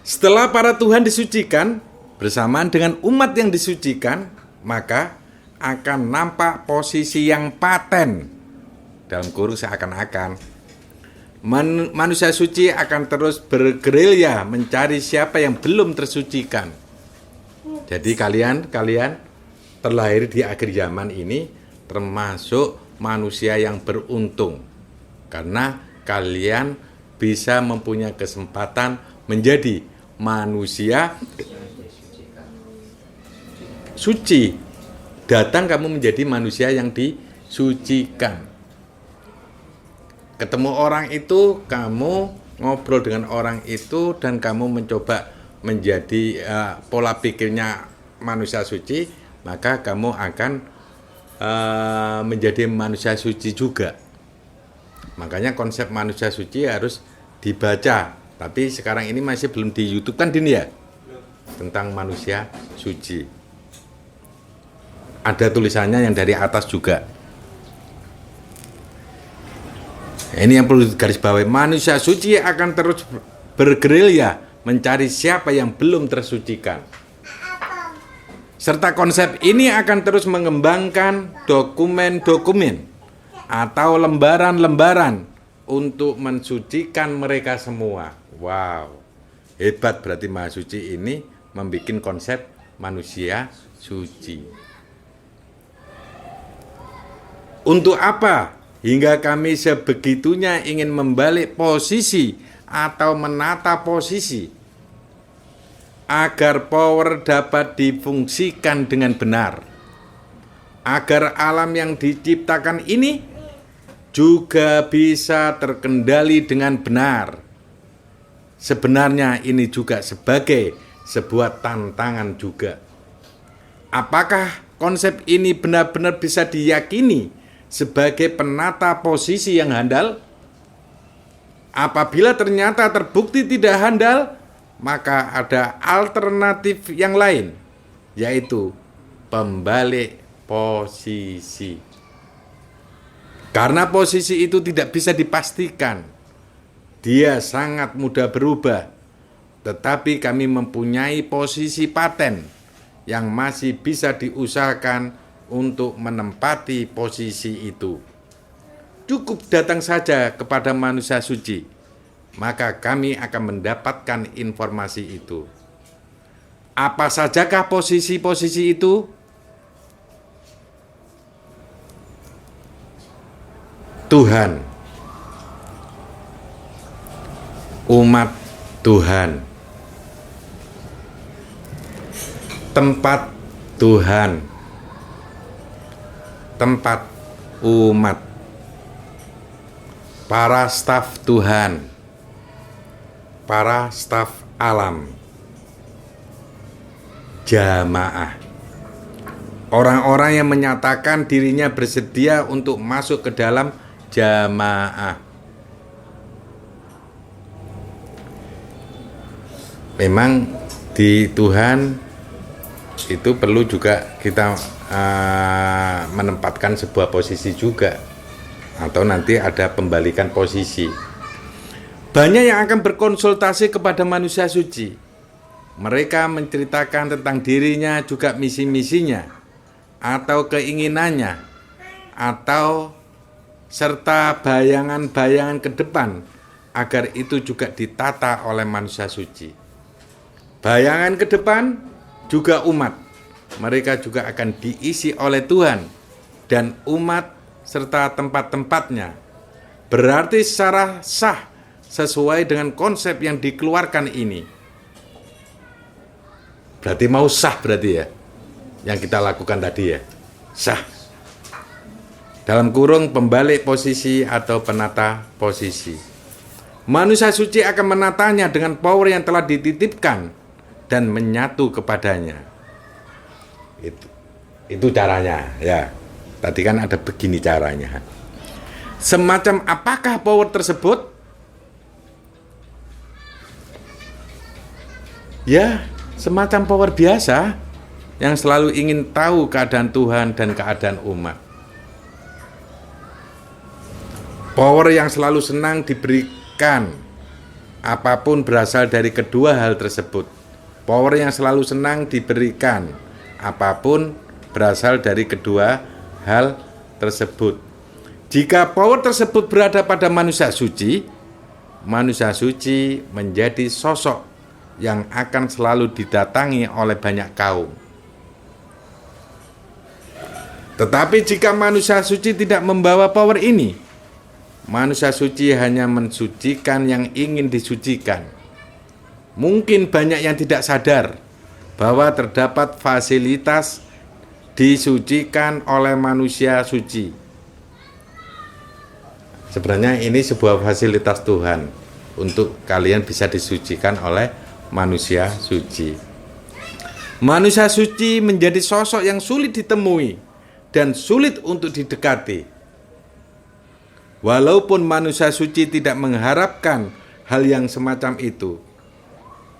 Setelah para Tuhan disucikan bersamaan dengan umat yang disucikan, maka akan nampak posisi yang paten. Dalam kurung seakan-akan manusia suci akan terus bergerilya mencari siapa yang belum tersucikan. Jadi kalian terlahir di akhir zaman ini termasuk manusia yang beruntung, karena kalian bisa mempunyai kesempatan menjadi manusia suci. Datang kamu menjadi manusia yang disucikan. Ketemu orang itu, kamu ngobrol dengan orang itu, dan kamu mencoba menjadi pola pikirnya manusia suci, maka kamu akan menjadi manusia suci juga. Makanya konsep manusia suci harus dibaca. Tapi sekarang ini masih belum di YouTube kan, Din ya? Tentang manusia suci. Ada tulisannya yang dari atas juga. Ini yang perlu garis bawahi. Manusia suci akan terus bergerilya mencari siapa yang belum tersucikan. Serta konsep ini akan terus mengembangkan dokumen-dokumen atau lembaran-lembaran untuk mensucikan mereka semua. Wow, hebat berarti Maha Suci ini membuat konsep manusia suci. Untuk apa? Hingga kami sebegitunya ingin membalik posisi atau menata posisi agar power dapat difungsikan dengan benar, agar alam yang diciptakan ini juga bisa terkendali dengan benar. Sebenarnya ini juga sebagai sebuah tantangan juga. Apakah konsep ini benar-benar bisa diyakini sebagai penata posisi yang handal? Apabila ternyata terbukti tidak handal, maka ada alternatif yang lain, yaitu pembalik posisi. Karena posisi itu tidak bisa dipastikan, dia sangat mudah berubah, tetapi kami mempunyai posisi paten yang masih bisa diusahakan untuk menempati posisi itu. Cukup datang saja kepada manusia suci, maka kami akan mendapatkan informasi itu. Apa sajakah posisi-posisi itu? Tuhan, umat Tuhan, tempat Tuhan, tempat umat, para staf Tuhan, para staf alam, jamaah, orang-orang yang menyatakan dirinya bersedia untuk masuk ke dalam jamaah. Memang di Tuhan itu perlu juga kita menempatkan sebuah posisi juga, atau nanti ada pembalikan posisi. Banyak yang akan berkonsultasi kepada manusia suci. Mereka menceritakan tentang dirinya, juga misi-misinya atau keinginannya, atau serta bayangan-bayangan ke depan, agar itu juga ditata oleh manusia suci. Bayangan ke depan juga umat, mereka juga akan diisi oleh Tuhan dan umat serta tempat-tempatnya. Berarti secara sah sesuai dengan konsep yang dikeluarkan ini. Berarti mau sah berarti ya, yang kita lakukan tadi ya, sah. Dalam kurung pembalik posisi atau penata posisi. Manusia suci akan menatanya dengan power yang telah dititipkan dan menyatu kepadanya. Itu caranya ya. Tadi kan ada begini caranya. Semacam apakah power tersebut? Ya, semacam power biasa yang selalu ingin tahu keadaan Tuhan dan keadaan umat. Power yang selalu senang diberikan apapun berasal dari kedua hal tersebut. Power yang selalu senang diberikan, apapun berasal dari kedua hal tersebut. Jika power tersebut berada pada manusia suci menjadi sosok yang akan selalu didatangi oleh banyak kaum. Tetapi jika manusia suci tidak membawa power ini, manusia suci hanya mensucikan yang ingin disucikan. Mungkin banyak yang tidak sadar bahwa terdapat fasilitas disucikan oleh manusia suci. Sebenarnya ini sebuah fasilitas Tuhan untuk kalian bisa disucikan oleh manusia suci. Manusia suci menjadi sosok yang sulit ditemui dan sulit untuk didekati. Walaupun manusia suci tidak mengharapkan hal yang semacam itu.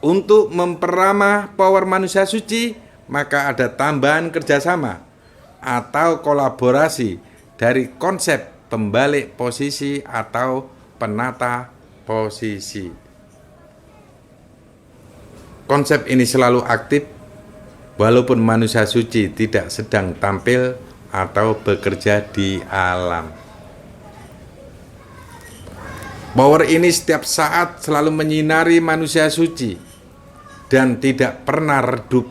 Untuk memperamah power manusia suci, maka ada tambahan kerjasama atau kolaborasi dari konsep pembalik posisi atau penata posisi. Konsep ini selalu aktif walaupun manusia suci tidak sedang tampil atau bekerja di alam. Power ini setiap saat selalu menyinari manusia suci dan tidak pernah redup.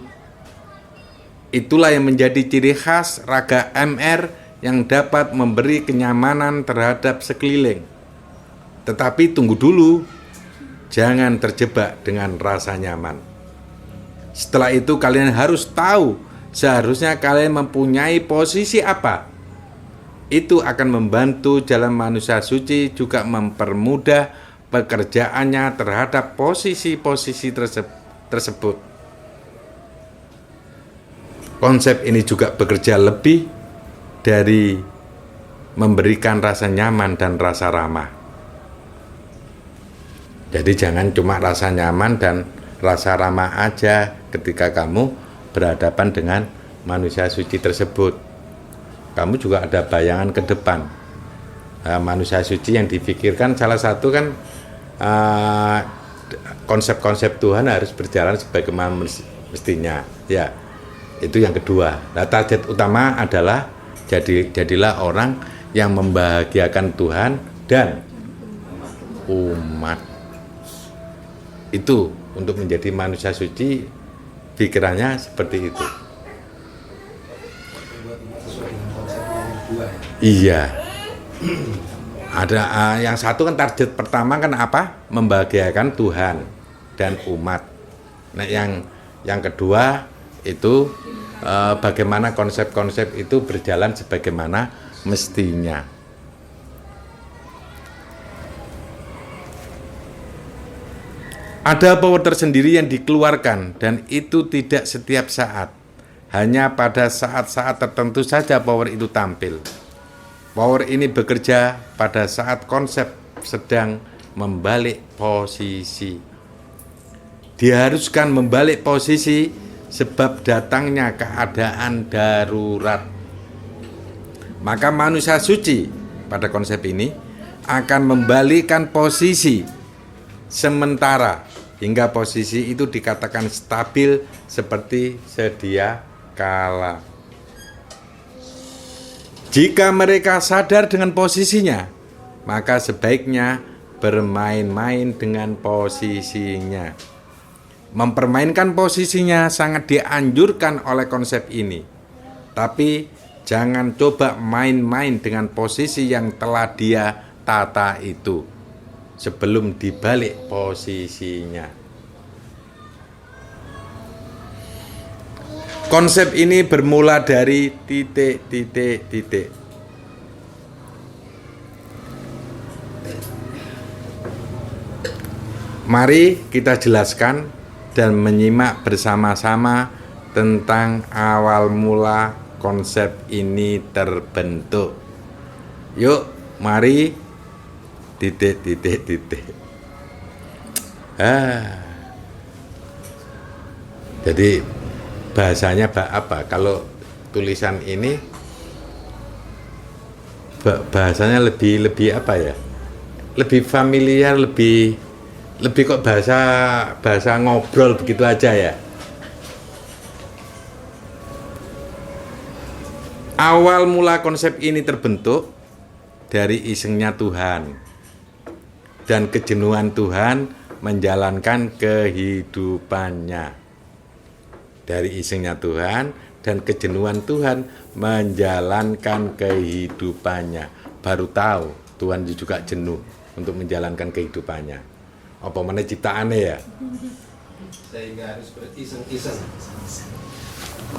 Itulah yang menjadi ciri khas raga MR yang dapat memberi kenyamanan terhadap sekeliling. Tetapi tunggu dulu, jangan terjebak dengan rasa nyaman. Setelah itu kalian harus tahu seharusnya kalian mempunyai posisi apa. Itu akan membantu jalan manusia suci, juga mempermudah pekerjaannya terhadap posisi-posisi tersebut. Konsep ini juga bekerja lebih dari memberikan rasa nyaman dan rasa ramah. Jadi jangan cuma rasa nyaman dan rasa ramah aja ketika kamu berhadapan dengan manusia suci tersebut. Kamu juga ada bayangan ke depan. Manusia suci yang difikirkan salah satu kan konsep-konsep Tuhan harus berjalan sebagaimana mestinya. Ya, itu yang kedua. Nah, target utama adalah jadilah orang yang membahagiakan Tuhan dan umat. Itu untuk menjadi manusia suci, pikirannya seperti itu. Iya. Ada yang satu kan target pertama kan apa? Membahagiakan Tuhan dan umat. Nah, yang kedua itu bagaimana konsep-konsep itu berjalan sebagaimana mestinya. Ada power tersendiri yang dikeluarkan dan itu tidak setiap saat. Hanya pada saat-saat tertentu saja power itu tampil. Power ini bekerja pada saat konsep sedang membalik posisi. Diharuskan membalik posisi sebab datangnya keadaan darurat. Maka manusia suci pada konsep ini akan membalikkan posisi sementara hingga posisi itu dikatakan stabil seperti sedia kala. Jika mereka sadar dengan posisinya, maka sebaiknya bermain-main dengan posisinya. Mempermainkan posisinya sangat dianjurkan oleh konsep ini. Tapi jangan coba main-main dengan posisi yang telah dia tata itu sebelum dibalik posisinya. Konsep ini bermula dari titik. Mari kita jelaskan dan menyimak bersama-sama tentang awal mula konsep ini terbentuk. Yuk, mari titik. Jadi bahasanya apa? Kalau tulisan ini bahasanya lebih apa ya? Lebih familiar, lebih Lebih kok bahasa ngobrol begitu aja ya. Awal mula konsep ini terbentuk dari isengnya Tuhan dan kejenuhan Tuhan menjalankan kehidupannya. Dari isengnya Tuhan dan kejenuhan Tuhan menjalankan kehidupannya. Baru tahu Tuhan juga jenuh untuk menjalankan kehidupannya. Apa mana ciptaannya ya? Sehingga harus beriseng-iseng.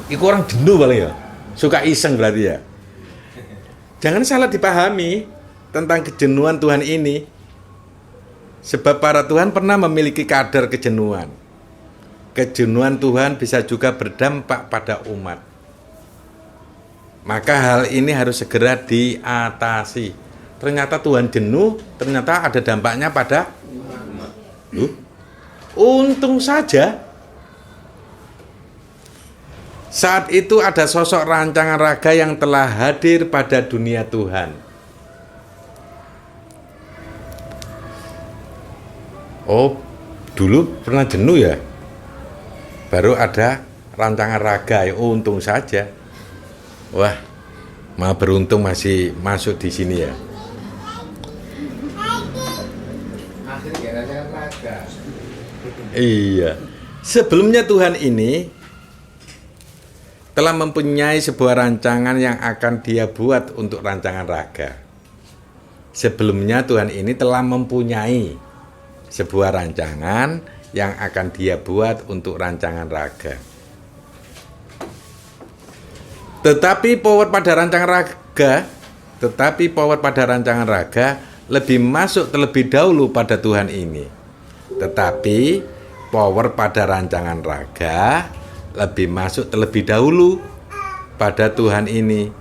Iku orang jenuh paling ya. Suka iseng berarti ya. Jangan salah dipahami tentang kejenuhan Tuhan ini. Sebab para Tuhan pernah memiliki kadar kejenuhan. Kejenuhan Tuhan bisa juga berdampak pada umat. Maka hal ini harus segera diatasi. Ternyata Tuhan jenuh, ternyata ada dampaknya pada umat. Untung saja saat itu ada sosok rancangan raga yang telah hadir pada dunia Tuhan. Oh, dulu pernah jenuh ya? Baru ada rancangan raga, ya untung saja. Wah, malah beruntung masih masuk di sini ya. Akhirnya rancangan raga. Iya. Sebelumnya Tuhan ini telah mempunyai sebuah rancangan yang akan Dia buat untuk rancangan raga. Sebelumnya Tuhan ini telah mempunyai sebuah rancangan yang akan Dia buat untuk rancangan raga. Tetapi power pada rancangan raga lebih masuk terlebih dahulu pada Tuhan ini. Tetapi power pada rancangan raga lebih masuk terlebih dahulu pada Tuhan ini.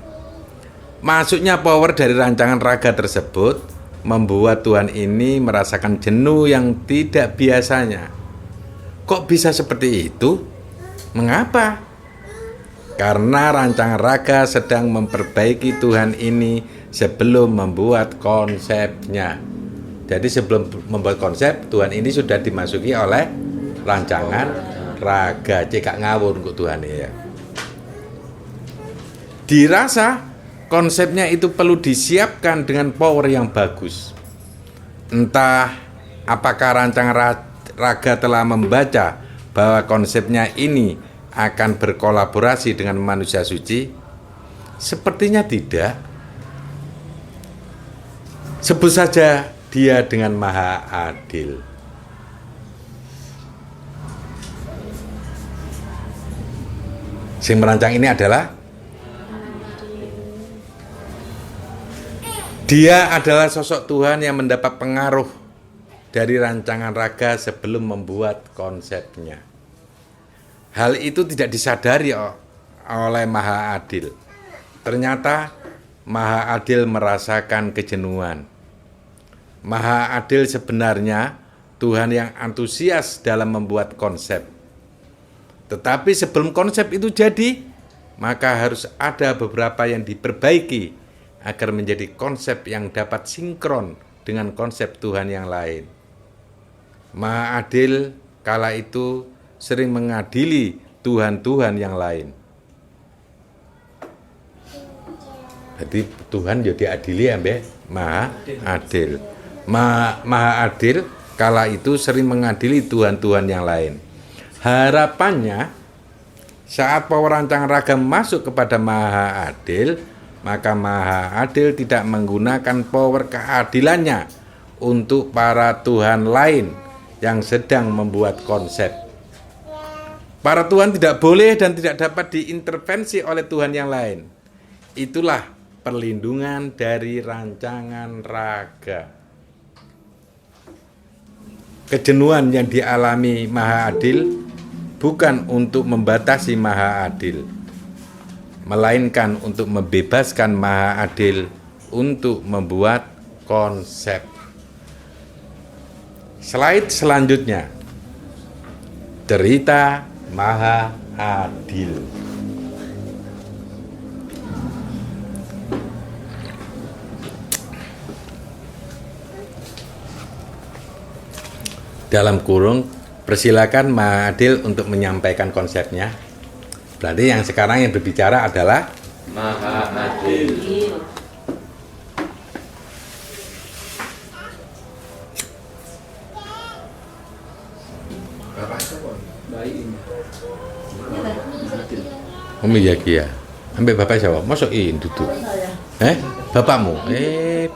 Masuknya power dari rancangan raga tersebut membuat Tuhan ini merasakan jenuh yang tidak biasanya. Kok bisa seperti itu? Mengapa? Karena rancangan raga sedang memperbaiki Tuhan ini sebelum membuat konsepnya. Jadi sebelum membuat konsep, Tuhan ini sudah dimasuki oleh rancangan raga. Cekak ngawur untuk Tuhan ya. Dirasa konsepnya itu perlu disiapkan dengan power yang bagus. Entah apakah rancangan raga telah membaca bahwa konsepnya ini akan berkolaborasi dengan manusia suci? Sepertinya tidak. Sebut saja Dia dengan Maha Adil. Yang merancang ini adalah Dia adalah sosok Tuhan yang mendapat pengaruh dari rancangan raga sebelum membuat konsepnya. Hal itu tidak disadari oleh Maha Adil. Ternyata Maha Adil merasakan kejenuhan. Maha Adil sebenarnya Tuhan yang antusias dalam membuat konsep. Tetapi sebelum konsep itu jadi, maka harus ada beberapa yang diperbaiki agar menjadi konsep yang dapat sinkron dengan konsep Tuhan yang lain. Maha Adil kala itu sering mengadili Tuhan-Tuhan yang lain. Jadi Tuhan jadi adili ambek Maha Adil. Maha Adil kala itu sering mengadili Tuhan-Tuhan yang lain. Harapannya saat power rancangan raga masuk kepada Maha Adil, maka Maha Adil tidak menggunakan power keadilannya untuk para Tuhan lain yang sedang membuat konsep. Para Tuhan tidak boleh dan tidak dapat diintervensi oleh Tuhan yang lain. Itulah perlindungan dari rancangan raga. Kejenuhan yang dialami Maha Adil bukan untuk membatasi Maha Adil, melainkan untuk membebaskan Maha Adil untuk membuat konsep. Slide selanjutnya, cerita Maha Adil. dalam kurung persilakan Maha Adil untuk menyampaikan konsepnya. Berarti yang sekarang yang berbicara adalah Maha Adil. Bapak siapa? Baik ini. Umi ya. Ambil bapak siapa? Masuk duduk. Bapakmu?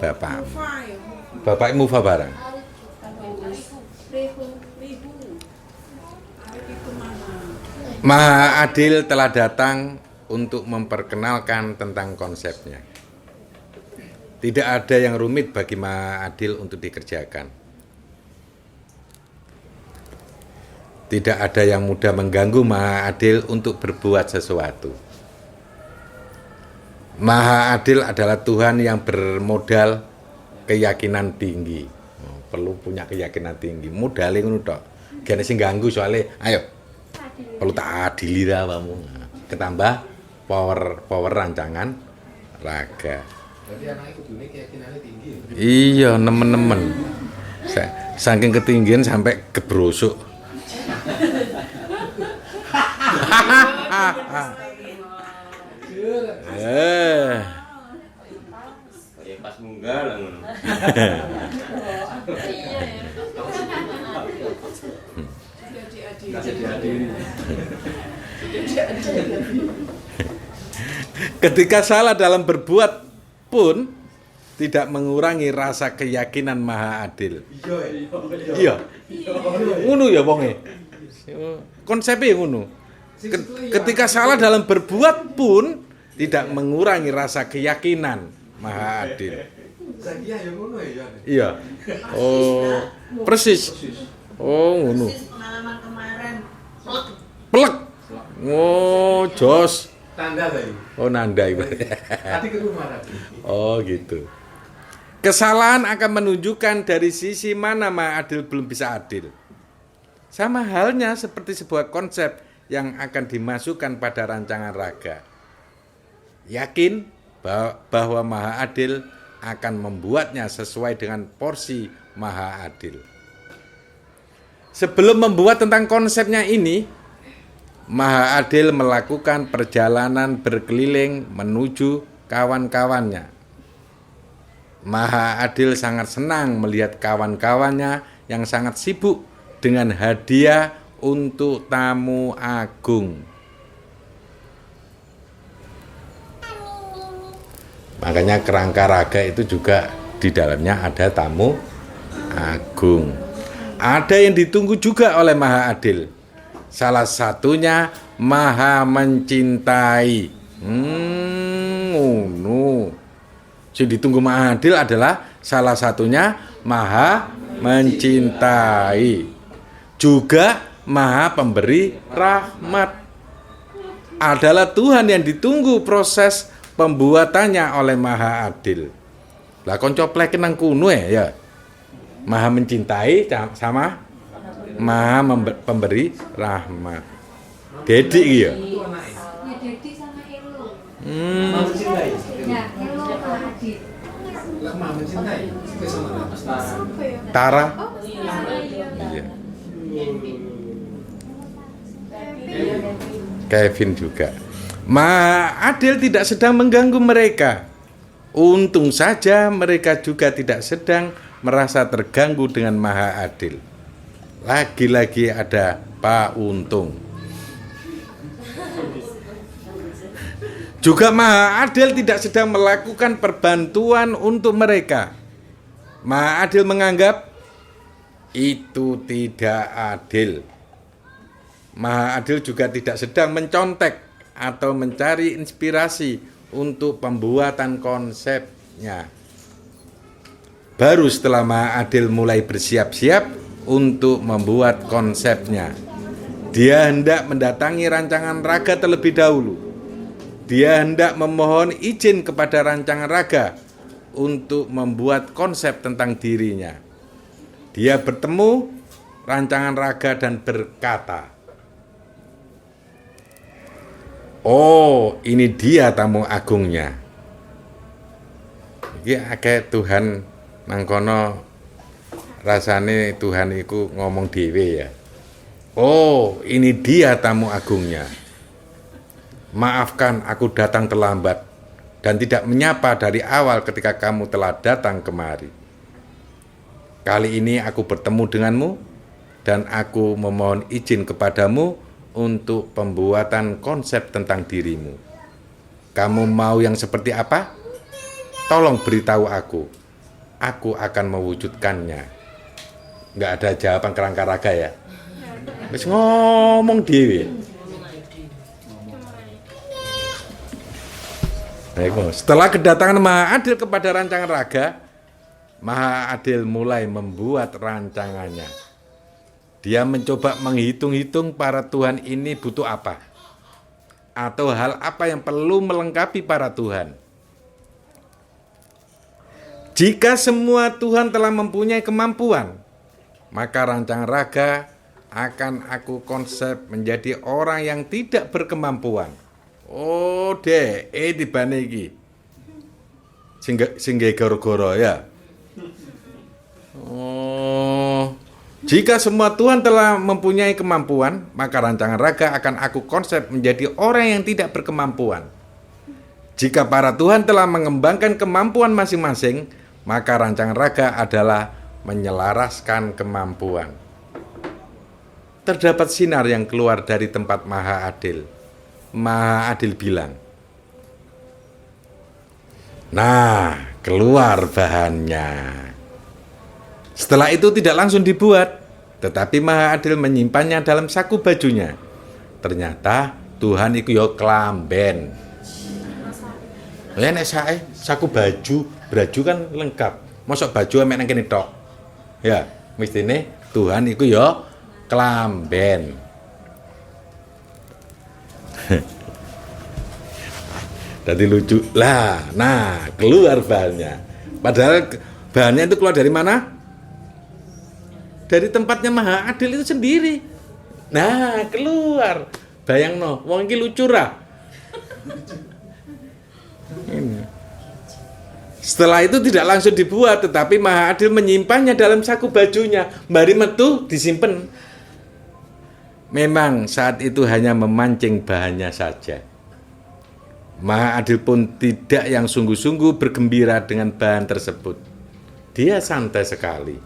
Bapakmu. Bapakmu apa barang? Maha Adil telah datang untuk memperkenalkan tentang konsepnya. Tidak ada yang rumit bagi Maha Adil untuk dikerjakan. Tidak ada yang mudah mengganggu Maha Adil untuk berbuat sesuatu. Maha Adil adalah Tuhan yang bermodal keyakinan tinggi. Perlu punya keyakinan tinggi. Modalnya ngono tok. Gene sing ganggu soalnya, ayo. Perlu tak adili ra kamu. Ketambah power rancangan raga. Berarti anaknya kudune keyakinannya tinggi. Iya, nemen-nemen. Saking ketinggian sampai kebrosok. Ya pas munggah lah ngono. Kasih diadili. Ketika salah dalam berbuat pun tidak mengurangi rasa keyakinan Maha Adil. Iya. Ngono ya wonge. Konsepnya ngono. Ketika salah dalam berbuat pun tidak mengurangi rasa keyakinan Maha Adil. Zakia ya ngono ya. Iya. Oh, persis. Oh, ngono. Pengalaman kemarin. Plek. Oh, jos. Tanda tadi. Oh, nandai. Tadi ke rumah tadi. Oh, gitu. Kesalahan akan menunjukkan dari sisi mana Maha Adil belum bisa adil. Sama halnya seperti sebuah konsep yang akan dimasukkan pada rancangan raga. Yakin bahwa Maha Adil akan membuatnya sesuai dengan porsi Maha Adil. Sebelum membuat tentang konsepnya ini, Maha Adil melakukan perjalanan berkeliling menuju kawan-kawannya. Maha Adil sangat senang melihat kawan-kawannya yang sangat sibuk dengan hadiah untuk tamu agung. Makanya kerangka raga itu juga di dalamnya ada tamu agung. Ada yang ditunggu juga oleh Maha Adil. Salah satunya Maha mencintai. Yang ditunggu Maha Adil adalah salah satunya Maha mencintai. Juga Maha pemberi rahmat. Adalah Tuhan yang ditunggu proses pembuatannya oleh Maha Adil. Lah konco plek nang kuno ya. Maha mencintai sama Maha pemberi rahmat. Dedi iya. Ya Dedi sama Elo. Mau mencintai. Ya Elo sama Adit. Lah mau mencintai. Itu sama apa? Tara. Iya. Iya. Kevin juga. Maha Adil tidak sedang mengganggu mereka. Untung saja mereka juga tidak sedang merasa terganggu dengan Maha Adil. Lagi-lagi ada Pak Untung. Juga Maha Adil tidak sedang melakukan perbantuan untuk mereka. Maha Adil menganggap itu tidak adil. Maha Adil juga tidak sedang mencontek atau mencari inspirasi untuk pembuatan konsepnya. Baru setelah Maha Adil mulai bersiap-siap untuk membuat konsepnya, dia hendak mendatangi rancangan raga terlebih dahulu. Dia hendak memohon izin kepada rancangan raga untuk membuat konsep tentang dirinya. Dia bertemu rancangan raga dan berkata, "Oh, ini dia tamu agungnya." Iki akeh Tuhan nang kono rasane Tuhan iku ngomong dhewe ya. Oh, ini dia tamu agungnya. Maafkan aku datang terlambat dan tidak menyapa dari awal ketika kamu telah datang kemari. Kali ini aku bertemu denganmu dan aku memohon izin kepadamu untuk pembuatan konsep tentang dirimu. Kamu mau yang seperti apa? Tolong beritahu aku. Aku akan mewujudkannya. Nggak ada jawaban kerangka raga ya. Wis ngomong dhewe. Setelah kedatangan Maha Adil kepada rancangan raga, Maha Adil mulai membuat rancangannya. Dia mencoba menghitung-hitung para Tuhan ini butuh apa, atau hal apa yang perlu melengkapi para Tuhan. Jika semua Tuhan telah mempunyai kemampuan, maka rancangan raga akan aku konsep menjadi orang yang tidak berkemampuan. Oh, dibane iki. Sing goro-goro ya. Oh, jika semua Tuhan telah mempunyai kemampuan, maka rancangan raga akan aku konsep menjadi orang yang tidak berkemampuan. Jika para Tuhan telah mengembangkan kemampuan masing-masing, maka rancangan raga adalah menyelaraskan kemampuan. Terdapat sinar yang keluar dari tempat Maha Adil. Maha Adil bilang, nah, keluar bahannya. Setelah itu tidak langsung dibuat, tetapi Maha Adil menyimpannya dalam saku bajunya. Ternyata Tuhan iku yo klamben. Ya nek saku baju kan lengkap. Mosok baju emek nang kene tok. Ya, mestine Tuhan iku yo klamben. Tadi lucu lah. Nah, keluar bahannya. Padahal bahannya itu keluar dari mana? Dari tempatnya Maha Adil itu sendiri. Nah, keluar. Bayangno, wong iki lucu ra. Ini. Setelah itu tidak langsung dibuat, tetapi Maha Adil menyimpannya dalam saku bajunya. Mari metu disimpan. Memang saat itu hanya memancing bahannya saja. Maha Adil pun tidak yang sungguh-sungguh bergembira dengan bahan tersebut. Dia santai sekali.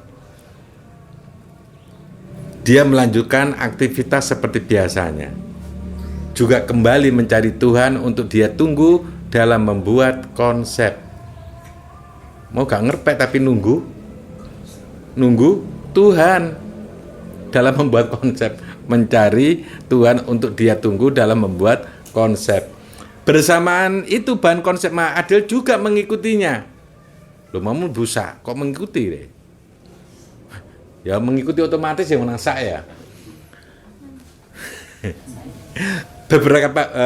Dia melanjutkan aktivitas seperti biasanya. Juga kembali mencari Tuhan untuk dia tunggu dalam membuat konsep. Mau gak ngerpek tapi nunggu Tuhan dalam membuat konsep. Mencari Tuhan untuk dia tunggu dalam membuat konsep. Bersamaan itu bahan konsep Maha Adil juga mengikutinya. Loh, mau busa kok mengikuti deh? Ya mengikuti otomatis yang menang saya.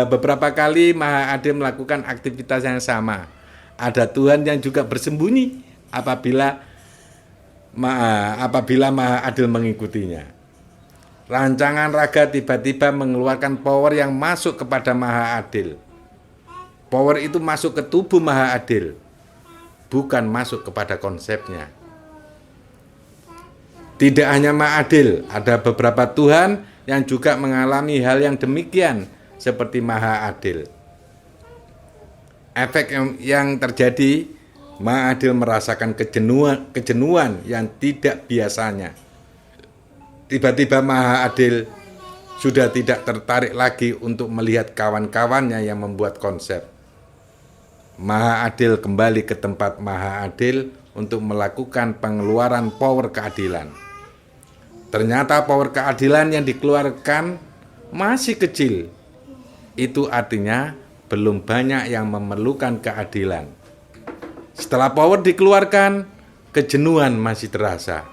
Beberapa kali Maha Adil melakukan aktivitas yang sama. Ada Tuhan yang juga bersembunyi apabila Maha Adil mengikutinya. Rancangan raga tiba-tiba mengeluarkan power yang masuk kepada Maha Adil. Power itu masuk ke tubuh Maha Adil, bukan masuk kepada konsepnya. Tidak hanya Maha Adil, ada beberapa Tuhan yang juga mengalami hal yang demikian seperti Maha Adil. Efek yang terjadi, Maha Adil merasakan kejenuhan yang tidak biasanya. Tiba-tiba Maha Adil sudah tidak tertarik lagi untuk melihat kawan-kawannya yang membuat konsep. Maha Adil kembali ke tempat Maha Adil untuk melakukan pengeluaran power keadilan. Ternyata power keadilan yang dikeluarkan masih kecil. Itu artinya belum banyak yang memerlukan keadilan. Setelah power dikeluarkan, kejenuhan masih terasa.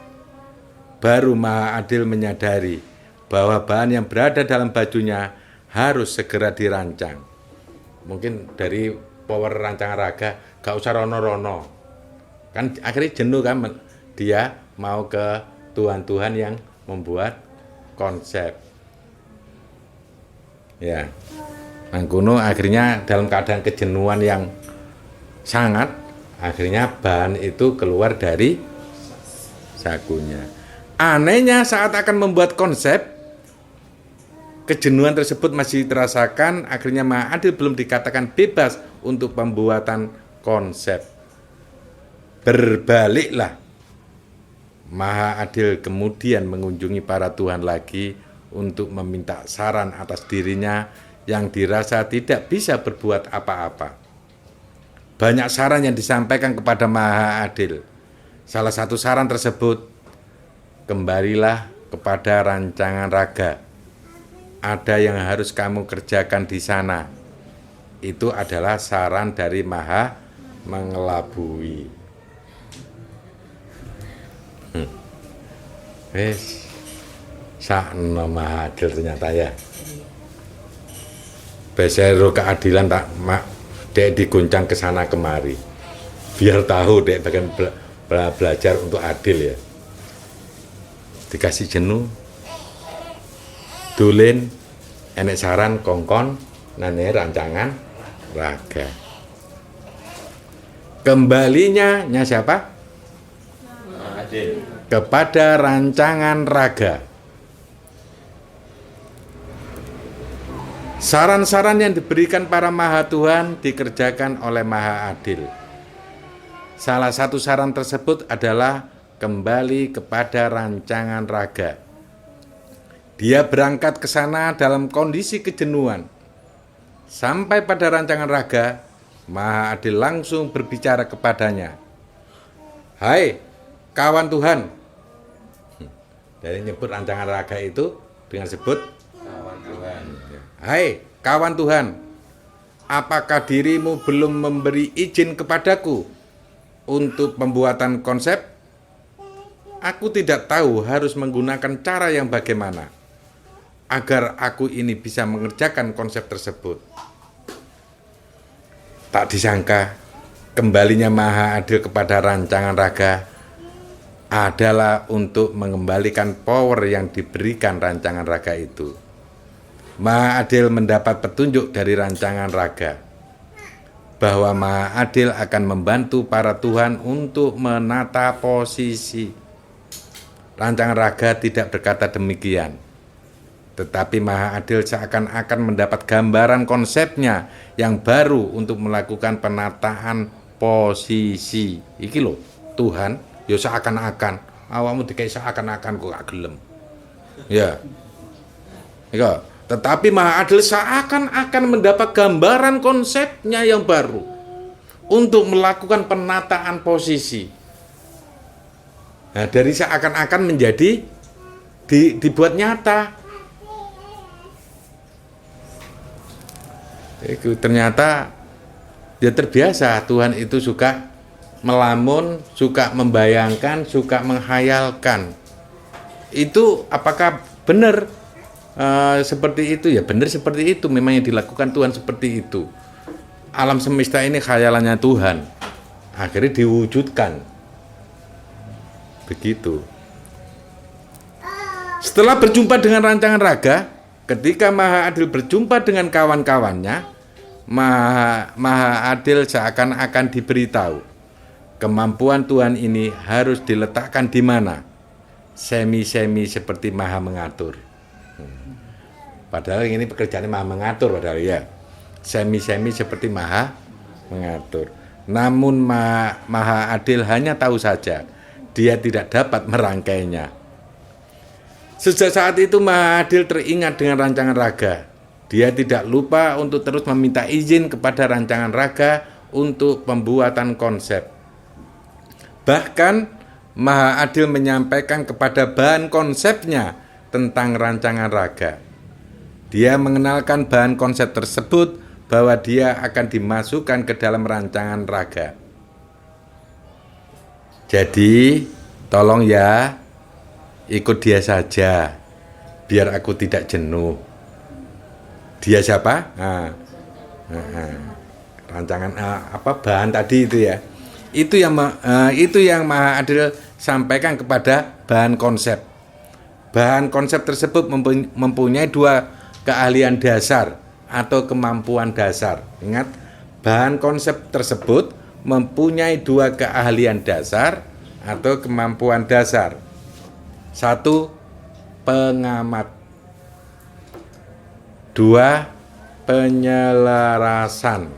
Baru Maha Adil menyadari bahwa bahan yang berada dalam bajunya harus segera dirancang. Mungkin dari power rancangan raga gak usah rono-rono. Kan akhirnya jenuh kan, dia mau ke Tuhan-Tuhan yang membuat konsep. Ya. Mangkono akhirnya dalam keadaan kejenuhan yang sangat, akhirnya bahan itu keluar dari sakunya. Anehnya saat akan membuat konsep, kejenuhan tersebut masih terasakan, akhirnya Maha Adil belum dikatakan bebas untuk pembuatan konsep. Berbaliklah, Maha Adil kemudian mengunjungi para Tuhan lagi untuk meminta saran atas dirinya yang dirasa tidak bisa berbuat apa-apa. Banyak saran yang disampaikan kepada Maha Adil. Salah satu saran tersebut, kembalilah kepada rancangan raga. Ada yang harus kamu kerjakan di sana. Itu adalah saran dari Maha mengelabui. Wes, sakno Maha Adil ternyata ya. Besero keadilan tak mak dek diguncang ke sana kemari. Biar tahu dek bagian belajar untuk adil ya. Dikasih jenuh, dolen, enek saran kongkon, nane rancangan raga. Kembalinya siapa? Maha Adil. Kepada rancangan raga. Saran-saran yang diberikan para Maha Tuhan dikerjakan oleh Maha Adil. Salah satu saran tersebut adalah kembali kepada rancangan raga. Dia berangkat ke sana dalam kondisi kejenuhan. Sampai pada rancangan raga, Maha Adil langsung berbicara kepadanya. Hai, kawan Tuhan. Dari nyebut rancangan raga itu dengan sebut Kawan Tuhan. Hai, kawan Tuhan. Apakah dirimu belum memberi izin kepadaku untuk pembuatan konsep? Aku tidak tahu harus menggunakan cara yang bagaimana agar aku ini bisa mengerjakan konsep tersebut. Tak disangka, kembalinya Maha Adil kepada rancangan raga adalah untuk mengembalikan power yang diberikan rancangan raga itu. Maha Adil mendapat petunjuk dari rancangan raga bahwa Maha Adil akan membantu para Tuhan untuk menata posisi. Rancangan raga tidak berkata demikian, tetapi Maha Adil seakan-akan mendapat gambaran konsepnya yang baru untuk melakukan penataan posisi. Iki loh, Tuhan, ya seakan-akan, awakmu dikai seakan-akan kok gak gelem. Ya. Ika, tetapi Maha Adil seakan-akan mendapat gambaran konsepnya yang baru untuk melakukan penataan posisi. Nah, dari seakan-akan menjadi dibuat nyata. Itu ternyata dia terbiasa, Tuhan itu suka melamun, suka membayangkan, suka menghayalkan. Itu apakah benar seperti itu? Ya benar seperti itu, memang yang dilakukan Tuhan seperti itu. Alam semesta ini khayalannya Tuhan, akhirnya diwujudkan. Begitu. Setelah berjumpa dengan rancangan raga, ketika Maha Adil berjumpa dengan kawan-kawannya, Maha Adil seakan-akan diberitahu kemampuan Tuhan ini harus diletakkan di mana? Semi-semi seperti Maha mengatur. Padahal ini pekerjaannya Maha mengatur padahal ya. Semi-semi seperti Maha mengatur. Namun Maha Adil hanya tahu saja, dia tidak dapat merangkainya. Sejak saat itu Maha Adil teringat dengan rancangan raga. Dia tidak lupa untuk terus meminta izin kepada rancangan raga untuk pembuatan konsep. Bahkan Maha Adil menyampaikan kepada bahan konsepnya tentang rancangan raga. Dia mengenalkan bahan konsep tersebut bahwa dia akan dimasukkan ke dalam rancangan raga. Jadi, tolong ya, ikut dia saja, biar aku tidak jenuh. Dia siapa? Rancangan bahan tadi itu ya. Itu yang Maha Adil sampaikan kepada bahan konsep. Bahan konsep tersebut mempunyai dua keahlian dasar atau kemampuan dasar. Ingat, bahan konsep tersebut mempunyai dua keahlian dasar atau kemampuan dasar. 1. Pengamat. 2. Penyelarasan.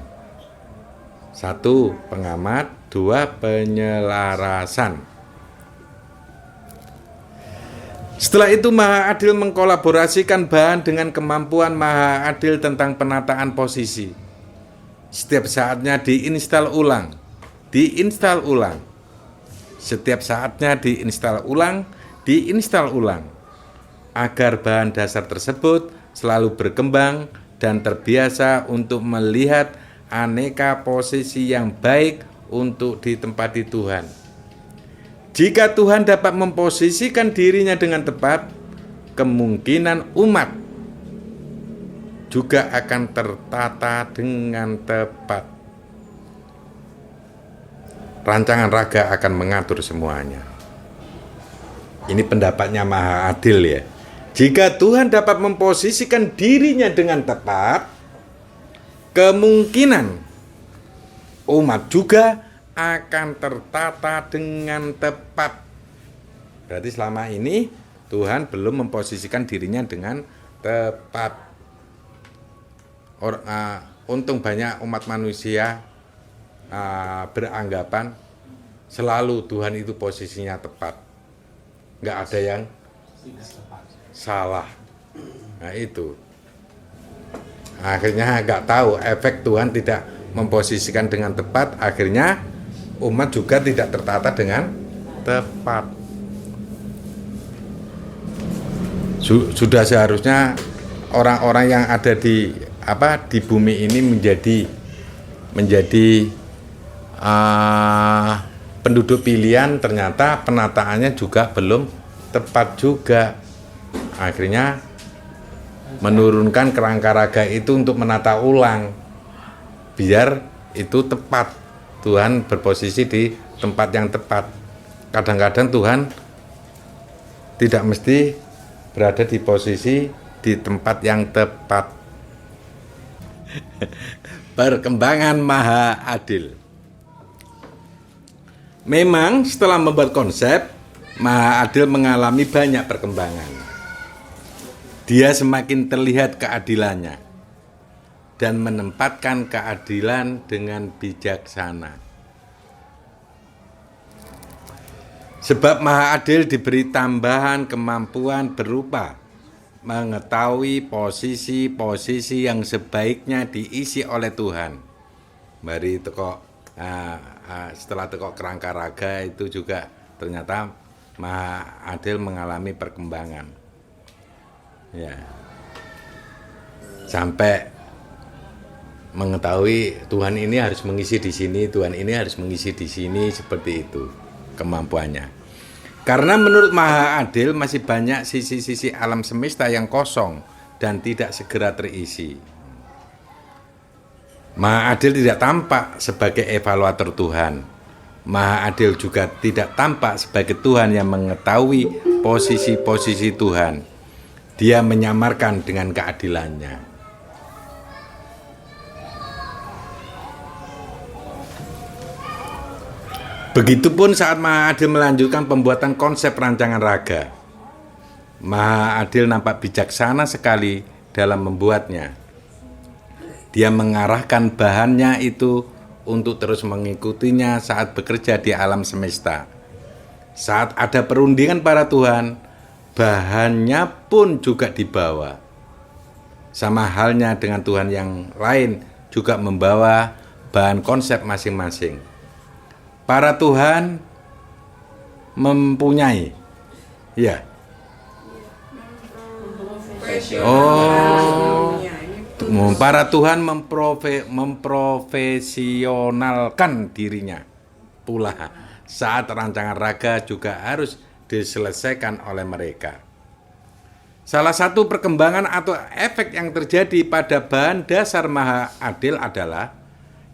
1. Pengamat, 2. Penyelarasan. Setelah itu Maha Adil mengkolaborasikan bahan dengan kemampuan Maha Adil tentang penataan posisi. Setiap saatnya diinstal ulang. Setiap saatnya diinstal ulang. Agar bahan dasar tersebut selalu berkembang dan terbiasa untuk melihat aneka posisi yang baik untuk ditempati Tuhan. Jika Tuhan dapat memposisikan dirinya dengan tepat, kemungkinan umat juga akan tertata dengan tepat. Rancangan raga akan mengatur semuanya. Ini pendapatnya Maha Adil ya. Jika Tuhan dapat memposisikan dirinya dengan tepat, kemungkinan umat juga akan tertata dengan tepat. Berarti selama ini Tuhan belum memposisikan dirinya dengan tepat. Untung banyak umat manusia beranggapan selalu Tuhan itu posisinya tepat, nggak ada yang salah. Nah itu akhirnya nggak tahu efek Tuhan tidak memposisikan dengan tepat, akhirnya umat juga tidak tertata dengan tepat. Sudah seharusnya orang-orang yang ada di bumi ini menjadi penduduk pilihan, ternyata penataannya juga belum tepat juga. Akhirnya menurunkan kerangka raga itu untuk menata ulang biar itu tepat. Tuhan berposisi di tempat yang tepat. Kadang-kadang Tuhan tidak mesti berada di posisi di tempat yang tepat. Perkembangan Maha Adil. Memang setelah membuat konsep, Maha Adil mengalami banyak perkembangan. Dia semakin terlihat keadilannya dan menempatkan keadilan dengan bijaksana. Sebab Maha Adil diberi tambahan kemampuan berupa mengetahui posisi-posisi yang sebaiknya diisi oleh Tuhan. Mari setelah teko kerangka raga itu juga ternyata Maha Adil mengalami perkembangan. Ya. Sampai mengetahui Tuhan ini harus mengisi di sini, Tuhan ini harus mengisi di sini, seperti itu kemampuannya. Karena menurut Maha Adil masih banyak sisi-sisi alam semesta yang kosong dan tidak segera terisi. Maha Adil tidak tampak sebagai evaluator Tuhan. Maha Adil juga tidak tampak sebagai Tuhan yang mengetahui posisi-posisi Tuhan. Dia menyamarkan dengan keadilannya. Begitupun saat Maha Adil melanjutkan pembuatan konsep rancangan raga. Maha Adil nampak bijaksana sekali dalam membuatnya. Dia mengarahkan bahannya itu untuk terus mengikutinya saat bekerja di alam semesta. Saat ada perundingan para Tuhan, bahannya pun juga dibawa. Sama halnya dengan Tuhan yang lain juga membawa bahan konsep masing-masing. Para Tuhan mempunyai, ya. Para Tuhan memprofesionalkan dirinya pula. Saat rancangan raga juga harus diselesaikan oleh mereka. Salah satu perkembangan atau efek yang terjadi pada bahan dasar Maha Adil adalah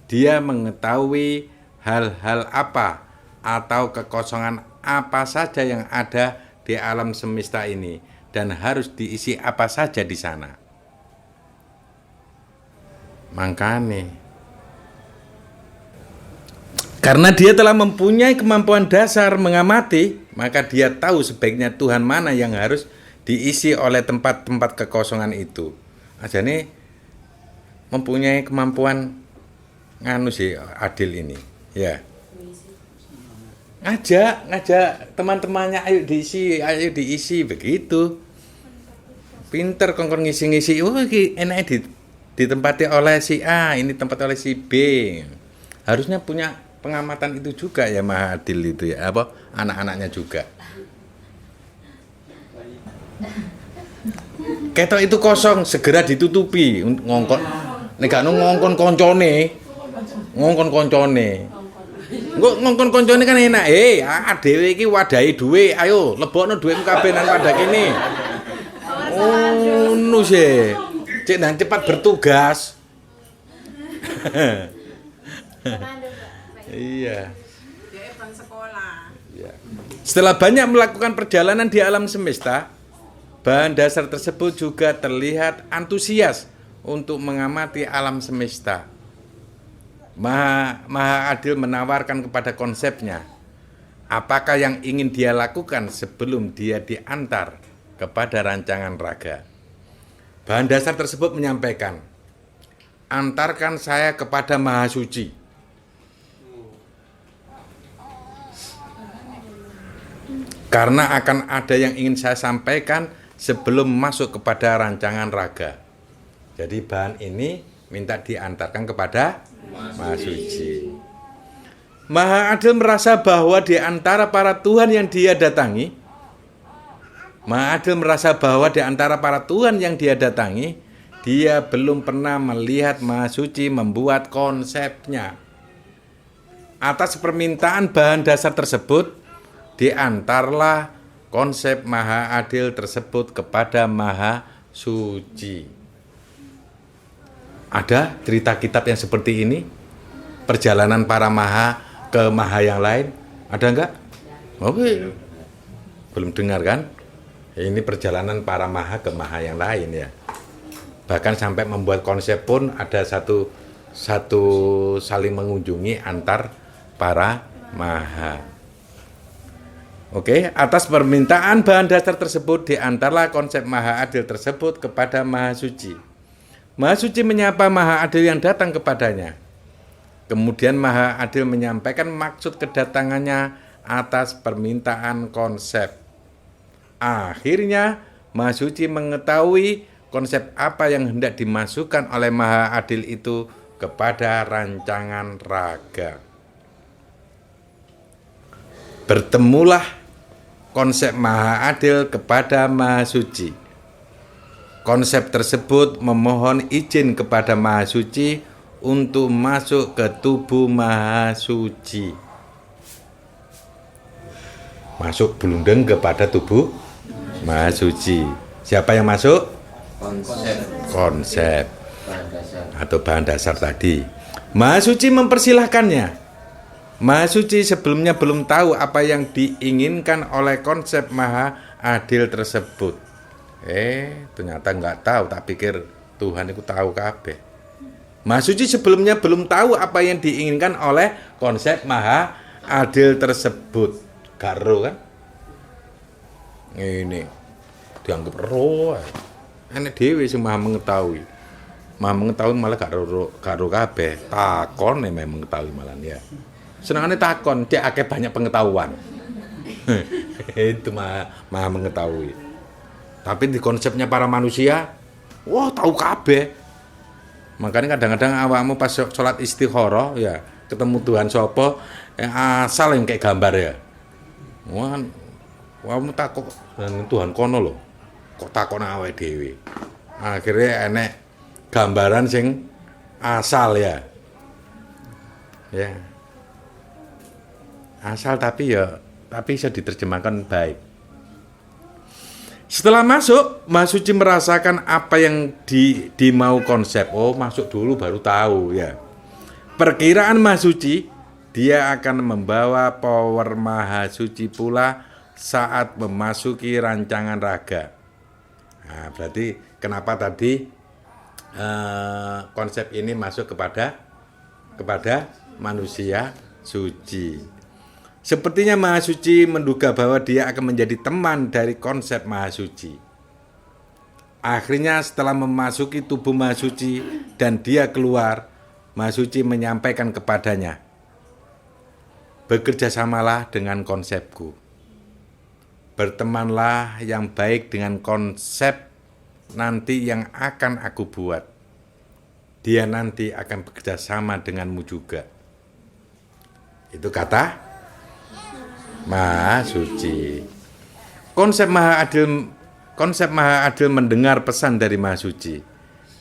dia mengetahui hal-hal apa atau kekosongan apa saja yang ada di alam semesta ini dan harus diisi apa saja di sana. Makanya Karena dia telah mempunyai kemampuan dasar mengamati, maka dia tahu sebaiknya Tuhan mana yang harus diisi oleh tempat-tempat kekosongan itu. Aja nih mempunyai kemampuan nganu sih Adil ini, ya. Ngajak teman-temannya ayo diisi begitu. Pinter kongkon ngisi-ngisi. Oh, iki enake ditempati oleh si A, ini tempat oleh si B. Harusnya punya pengamatan itu juga ya Maha Adil itu ya, apa anak-anaknya juga. Ketok itu kosong, segera ditutupi ngongkon. Nek gak ngongkon koncone. Engko ngongkon koncone kan enak. Dhewe iki wadahi dhuwit, ayo lebokno dhuwitmu kabeh nang wadah kene. Ngono sih. Cek nang cepat bertugas. Iya. Setelah banyak melakukan perjalanan di alam semesta, bahan dasar tersebut juga terlihat antusias untuk mengamati alam semesta. Maha Adil menawarkan kepada konsepnya, apakah yang ingin dia lakukan sebelum dia diantar kepada rancangan raga. Bahan dasar tersebut menyampaikan, antarkan saya kepada Maha Suci. Karena akan ada yang ingin saya sampaikan sebelum masuk kepada rancangan raga. Jadi bahan ini minta diantarkan kepada Maha Suci. Maha Adil merasa bahwa di antara para Tuhan yang dia datangi, dia belum pernah melihat Maha Suci membuat konsepnya. Atas permintaan bahan dasar tersebut, diantarlah konsep Maha Adil tersebut kepada Maha Suci. Ada cerita kitab yang seperti ini? Perjalanan para maha ke maha yang lain? Ada enggak? Oke. Belum dengar kan? Ini perjalanan para maha ke maha yang lain ya. Bahkan sampai membuat konsep pun ada satu saling mengunjungi antar para maha. Oke, atas permintaan bahan dasar tersebut diantarlah konsep Maha Adil tersebut kepada Maha Suci. Maha Suci menyapa Maha Adil yang datang kepadanya. Kemudian Maha Adil menyampaikan maksud kedatangannya atas permintaan konsep. Akhirnya Maha Suci mengetahui konsep apa yang hendak dimasukkan oleh Maha Adil itu kepada rancangan raga. Bertemulah konsep Maha Adil kepada Maha Suci. Konsep tersebut memohon izin kepada Maha Suci untuk masuk ke tubuh Maha Suci. Masuk belundeng kepada tubuh Maha Suci. Siapa yang masuk? Konsep atau bahan dasar tadi. Maha Suci mempersilahkannya. Maha Suci sebelumnya belum tahu apa yang diinginkan oleh konsep Maha Adil tersebut. Ternyata nggak tahu, tak pikir Tuhan itu tahu kabeh. Maha Suci sebelumnya belum tahu apa yang diinginkan oleh konsep Maha Adil tersebut. Garo kan? Ini dianggap roh. Enek dhewe sing Maha mengetahui. Maha mengetahui malah garo kabeh. Takon memang mengetahui malah ya. Senengane takon, cek akeh banyak pengetahuan. Itu Maha mengetahui. Tapi di konsepnya para manusia, wah tahu kabeh. Makanya kadang-kadang awakmu pas sholat istikharah ya, ketemu Tuhan sapa, asal yang kayak gambar ya. Wah, awakmu takut Tuhan kono lho. Kok takon awake dhewe. Akhirnya enek gambaran sing asal ya. Ya. Asal tapi bisa diterjemahkan baik. Setelah masuk, Maha Suci merasakan apa yang dimau konsep. Oh, masuk dulu baru tahu ya. Perkiraan Maha Suci, dia akan membawa power Maha Suci pula saat memasuki rancangan raga. Nah, berarti kenapa tadi konsep ini masuk kepada manusia suci. Sepertinya Maha Suci menduga bahwa dia akan menjadi teman dari konsep Maha Suci. Akhirnya setelah memasuki tubuh Maha Suci dan dia keluar, Maha Suci menyampaikan kepadanya, bekerjasamalah dengan konsepku. Bertemanlah yang baik dengan konsep nanti yang akan aku buat. Dia nanti akan bekerjasama denganmu juga. Itu kata Maha Suci. Konsep Maha Adil mendengar pesan dari Maha Suci.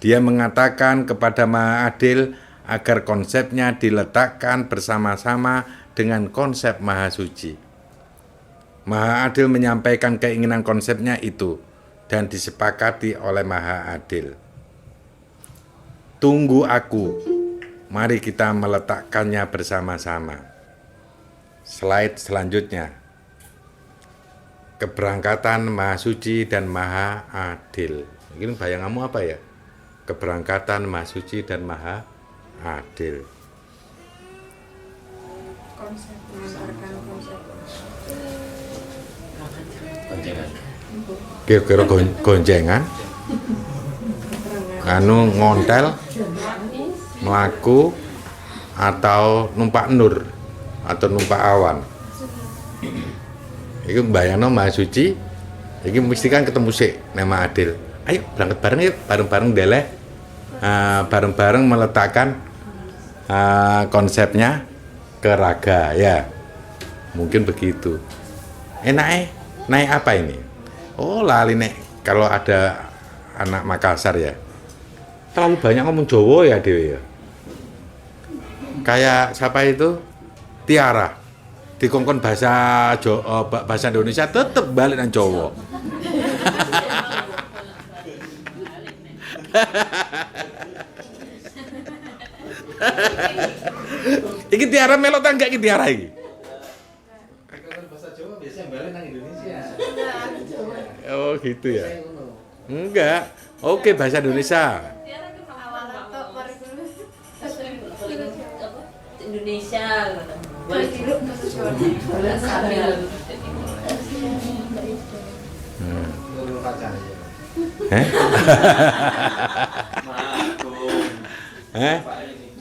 Dia mengatakan kepada Maha Adil agar konsepnya diletakkan bersama-sama dengan konsep Maha Suci. Maha Adil menyampaikan keinginan konsepnya itu dan disepakati oleh Maha Adil. Tunggu aku, mari kita meletakkannya bersama-sama. Slide selanjutnya. Keberangkatan Maha Suci dan Maha Adil. Ini bayanganmu apa ya? Keberangkatan Maha Suci dan Maha Adil. Konsep mengantarkan konsep. Goncengan. Kira-kira goncengan, anu ngontel, melaku, atau numpak nur, atau numpak awan. Itu bayangno Maha Suci, ini mesti kan ketemu sih nama Adil. Ayo berangkat bareng yuk, bareng-bareng deleh, bareng-bareng meletakkan konsepnya ke raga ya. Mungkin begitu. Naik apa ini? Oh lali nek kalau ada anak Makassar ya. Terlalu banyak ngomong Jawa ya Dewi ya. Kayak siapa itu? Tiara. Dikongkon bahasa bahasa Indonesia tetep balik nang Jawa. Iki Tiara melok ta enggak iki Tiara iki? Bahasa Jawa biasanya balik nang Indonesia. Oh gitu ya. Enggak. Oke bahasa Indonesia. Indonesia Nurul pacarnya.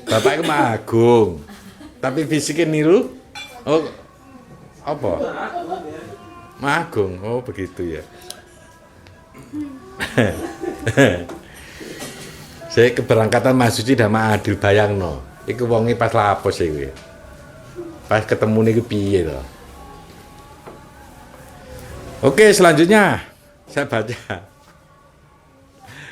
Bapak itu mah agung. Tapi fisiknya niru. Oh. Apa? Magung. Oh, begitu ya. Saya keberangkatan Maha Suci dan Maha Adil bayangno. Iku wonge pas lapos iki. Pas ketemu niku piye to? Oke, selanjutnya saya baca.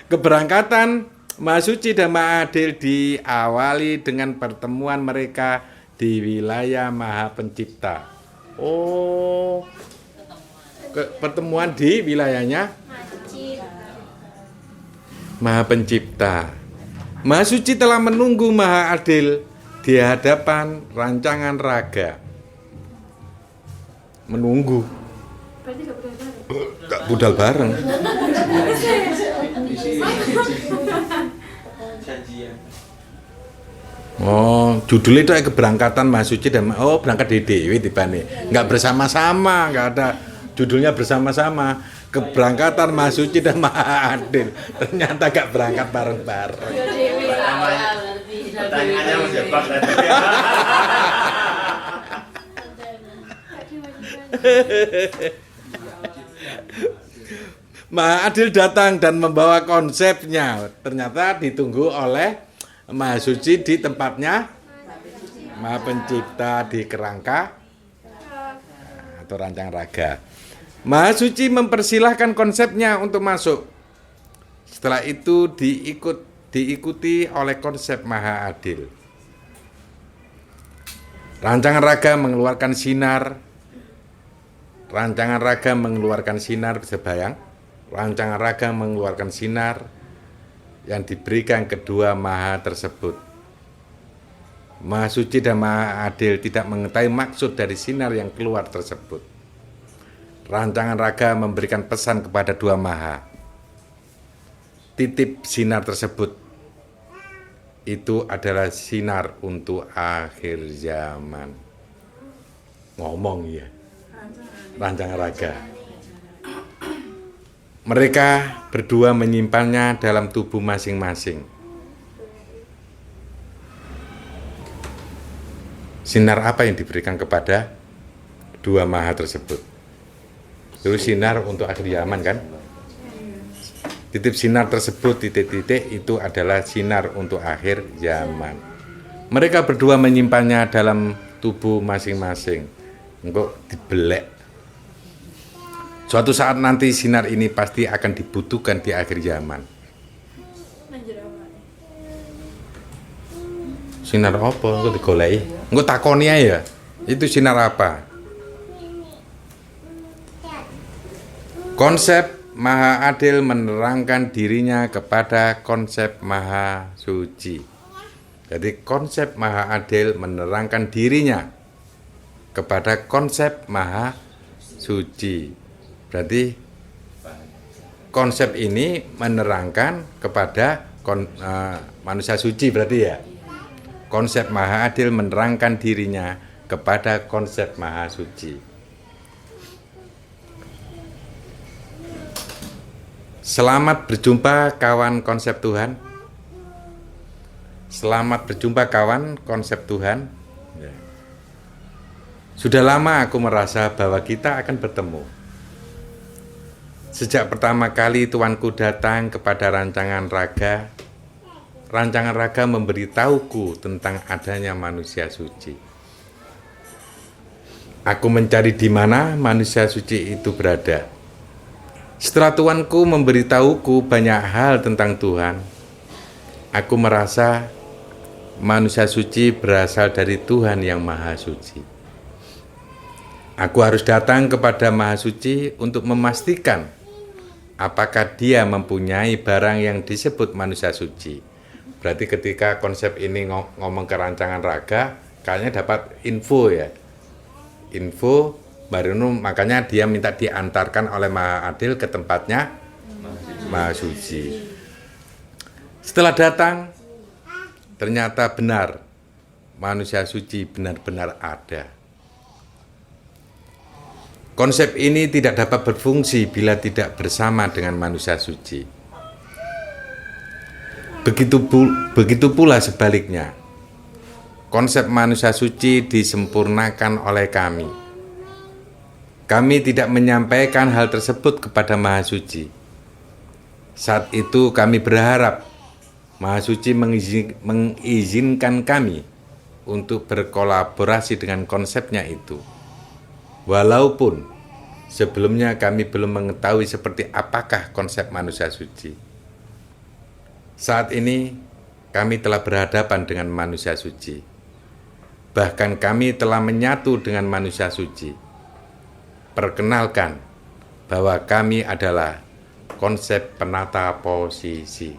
Keberangkatan Maha Suci dan Maha Adil diawali dengan pertemuan mereka di wilayah Maha Pencipta. Oh, pertemuan di wilayahnya Maha Pencipta. Maha Suci telah menunggu Maha Adil di hadapan rancangan raga. Menunggu. Gak budal bareng. Janjian. Oh, judulnya itu keberangkatan Maha Suci dan berangkat di Dewi tibane. Enggak bersama-sama, enggak ada judulnya bersama-sama. Keberangkatan Maha Suci dan Maha Adil. Ternyata gak berangkat bareng-bareng. Pertanyaannya menjebak tadi. Maha Adil datang dan membawa konsepnya. Ternyata ditunggu oleh Maha Suci di tempatnya Maha Pencipta di kerangka atau rancang raga. Maha Suci mempersilahkan konsepnya untuk masuk. Setelah itu diikuti oleh konsep Maha Adil. Rancangan raga mengeluarkan sinar. Rancangan raga mengeluarkan sinar, bisa bayang? Rancangan raga mengeluarkan sinar yang diberikan kedua Maha tersebut. Maha Suci dan Maha Adil tidak mengetahui maksud dari sinar yang keluar tersebut. Rancangan raga memberikan pesan kepada dua Maha. Titip sinar tersebut itu adalah sinar untuk akhir zaman. ngomong ya. Rancangan raga. Mereka berdua menyimpannya dalam tubuh masing-masing. Sinar apa yang diberikan kepada dua maha tersebut? Itu sinar untuk akhir zaman kan? Titip sinar tersebut titik-titik itu adalah sinar untuk akhir zaman. Mereka berdua menyimpannya dalam tubuh masing-masing. Engkau dibelek. Suatu saat nanti sinar ini pasti akan dibutuhkan di akhir zaman. Sinar apa? Engko digoleki. Engko takoni ae ya. Itu sinar apa? Konsep Maha Adil menerangkan dirinya kepada konsep Maha Suci. Jadi konsep Maha Adil menerangkan dirinya kepada konsep Maha Suci. Berarti konsep ini menerangkan kepada manusia suci berarti ya. Konsep Maha Adil menerangkan dirinya kepada konsep Maha Suci. Selamat berjumpa kawan konsep Tuhan. Selamat berjumpa kawan konsep Tuhan. Sudah lama aku merasa bahwa kita akan bertemu. Sejak pertama kali tuanku datang kepada rancangan raga memberitahuku tentang adanya manusia suci. Aku mencari di mana manusia suci itu berada. Setelah tuanku memberitahuku banyak hal tentang Tuhan, aku merasa manusia suci berasal dari Tuhan yang Maha Suci. Aku harus datang kepada Maha Suci untuk memastikan apakah dia mempunyai barang yang disebut manusia suci. Berarti ketika konsep ini ngomong ke rancangan raga, kayaknya dapat info ya. Info baru makanya dia minta diantarkan oleh Maha Adil ke tempatnya Maha Suci. Setelah datang, ternyata benar manusia suci benar-benar ada. Konsep ini tidak dapat berfungsi bila tidak bersama dengan manusia suci. Begitu pula sebaliknya. Konsep manusia suci disempurnakan oleh kami. Kami tidak menyampaikan hal tersebut kepada Maha Suci. Saat itu kami berharap Maha Suci mengizinkan kami untuk berkolaborasi dengan konsepnya itu. Walaupun sebelumnya kami belum mengetahui seperti apakah konsep manusia suci. Saat ini kami telah berhadapan dengan manusia suci. Bahkan kami telah menyatu dengan manusia suci. Perkenalkan bahwa kami adalah konsep penata posisi.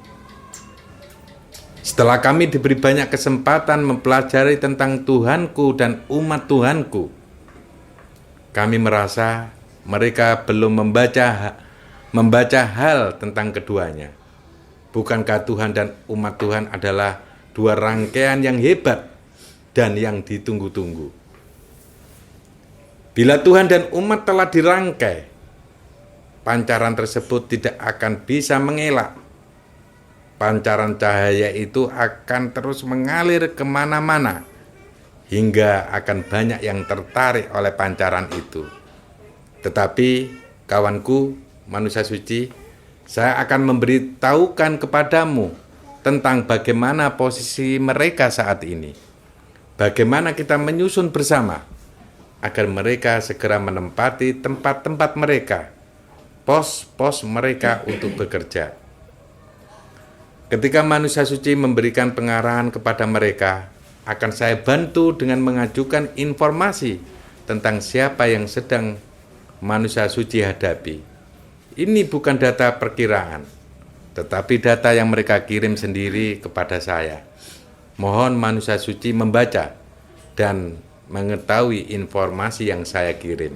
Setelah kami diberi banyak kesempatan mempelajari tentang Tuhanku dan umat Tuhanku, kami merasa mereka belum membaca hal tentang keduanya. Bukankah Tuhan dan umat Tuhan adalah dua rangkaian yang hebat dan yang ditunggu-tunggu? Bila Tuhan dan umat telah dirangkai, pancaran tersebut tidak akan bisa mengelak. Pancaran cahaya itu akan terus mengalir kemana-mana, hingga akan banyak yang tertarik oleh pancaran itu. Tetapi, kawanku, manusia suci, saya akan memberitahukan kepadamu tentang bagaimana posisi mereka saat ini. Bagaimana kita menyusun bersama, agar mereka segera menempati tempat-tempat mereka, pos-pos mereka untuk bekerja. Ketika manusia suci memberikan pengarahan kepada mereka, akan saya bantu dengan mengajukan informasi tentang siapa yang sedang manusia suci hadapi. Ini bukan data perkiraan, tetapi data yang mereka kirim sendiri kepada saya. Mohon manusia suci membaca dan mengetahui informasi yang saya kirim.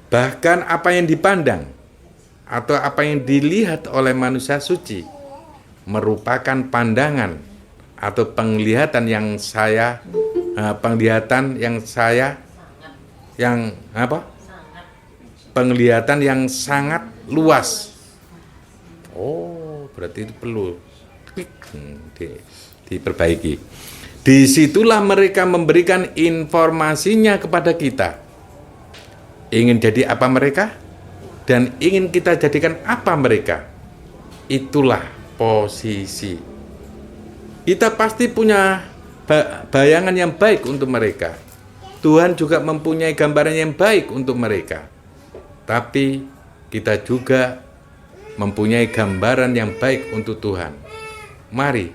Bahkan apa yang dipandang atau apa yang dilihat oleh manusia suci merupakan pandangan atau penglihatan yang saya penglihatan yang penglihatan yang sangat luas. Oh, berarti itu perlu diperbaiki. Disitulah mereka memberikan informasinya kepada kita. Ingin jadi apa mereka? Dan ingin kita jadikan apa mereka? Itulah posisi. Kita pasti punya bayangan yang baik untuk mereka. Tuhan juga mempunyai gambaran yang baik untuk mereka. Tapi kita juga mempunyai gambaran yang baik untuk Tuhan. Mari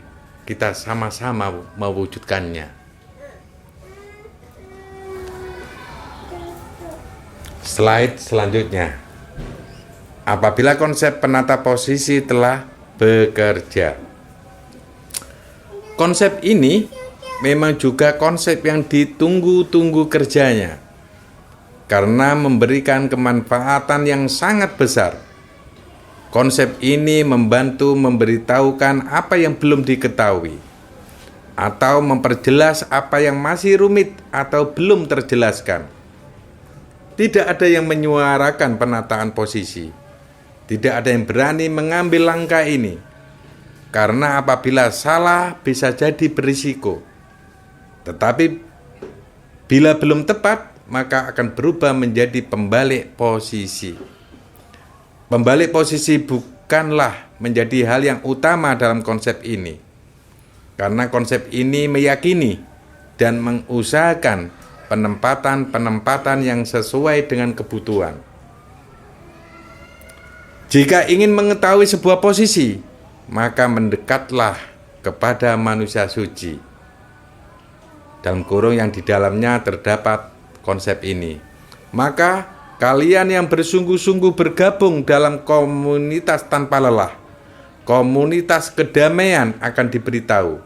kita sama-sama mewujudkannya. Slide selanjutnya. Apabila konsep penata posisi telah bekerja. Konsep ini memang juga konsep yang ditunggu-tunggu kerjanya. Karena memberikan kemanfaatan yang sangat besar. Konsep ini membantu memberitahukan apa yang belum diketahui, atau memperjelas apa yang masih rumit atau belum terjelaskan. Tidak ada yang menyuarakan penataan posisi. Tidak ada yang berani mengambil langkah ini. Karena apabila salah bisa jadi berisiko. Tetapi bila belum tepat, maka akan berubah menjadi pembalik posisi. Pembalik posisi bukanlah menjadi hal yang utama dalam konsep ini. Karena konsep ini meyakini dan mengusahakan penempatan-penempatan yang sesuai dengan kebutuhan. Jika ingin mengetahui sebuah posisi, maka mendekatlah kepada manusia suci. Dalam kurung yang di dalamnya terdapat konsep ini. Maka kalian yang bersungguh-sungguh bergabung dalam komunitas tanpa lelah, komunitas kedamaian akan diberitahu.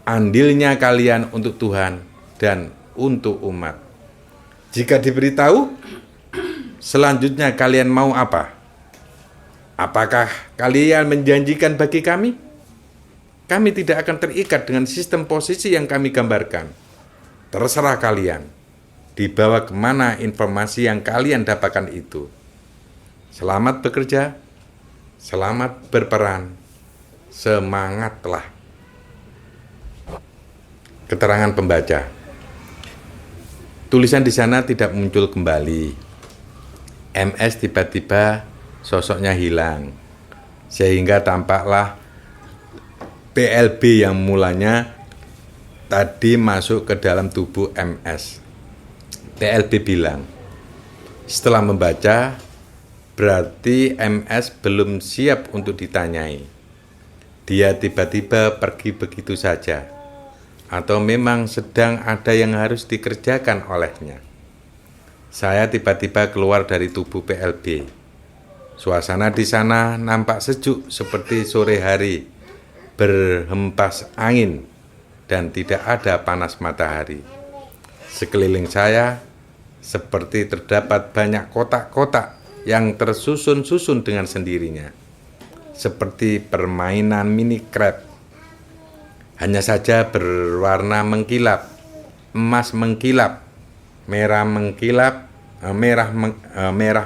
Andilnya kalian untuk Tuhan dan untuk umat. Jika diberitahu, selanjutnya kalian mau apa? Apakah kalian menjanjikan bagi kami? Kami tidak akan terikat dengan sistem posisi yang kami gambarkan. Terserah kalian. Dibawa kemana informasi yang kalian dapatkan itu. Selamat bekerja, selamat berperan, semangatlah. Keterangan pembaca. Tulisan di sana tidak muncul kembali. MS tiba-tiba sosoknya hilang, sehingga tampaklah PLB yang mulanya tadi masuk ke dalam tubuh MS. PLB bilang, setelah membaca, berarti MS belum siap untuk ditanyai. Dia tiba-tiba pergi begitu saja, atau memang sedang ada yang harus dikerjakan olehnya. Saya tiba-tiba keluar dari tubuh PLB. Suasana di sana nampak sejuk seperti sore hari, berhempas angin, dan tidak ada panas matahari. Sekeliling saya seperti terdapat banyak kotak-kotak yang tersusun-susun dengan sendirinya, seperti permainan mini crab. Hanya saja berwarna mengkilap, emas mengkilap, merah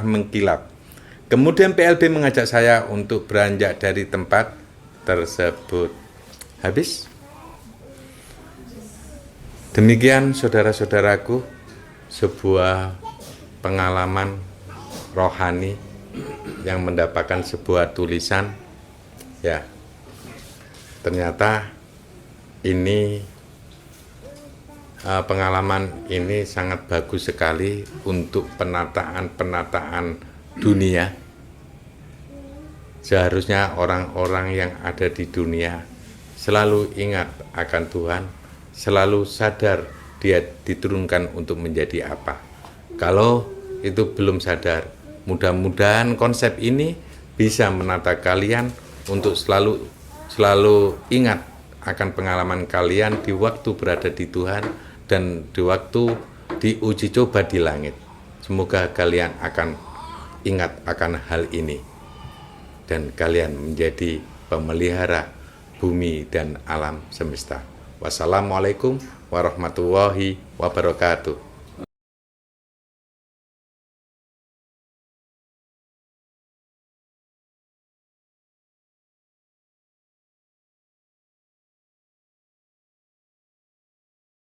mengkilap. Kemudian PLB mengajak saya untuk beranjak dari tempat tersebut. Habis? Demikian saudara-saudaraku, sebuah pengalaman rohani yang mendapatkan sebuah tulisan. Ya, ternyata ini pengalaman ini sangat bagus sekali untuk penataan dunia. Seharusnya orang-orang yang ada di dunia selalu ingat akan Tuhan, selalu sadar dia diturunkan untuk menjadi apa. Kalau itu belum sadar, mudah-mudahan konsep ini bisa menata kalian untuk selalu ingat akan pengalaman kalian di waktu berada di Tuhan dan di waktu diuji coba di langit. Semoga kalian akan ingat akan hal ini dan kalian menjadi pemelihara bumi dan alam semesta. Wassalamualaikum warahmatullahi wabarakatuh.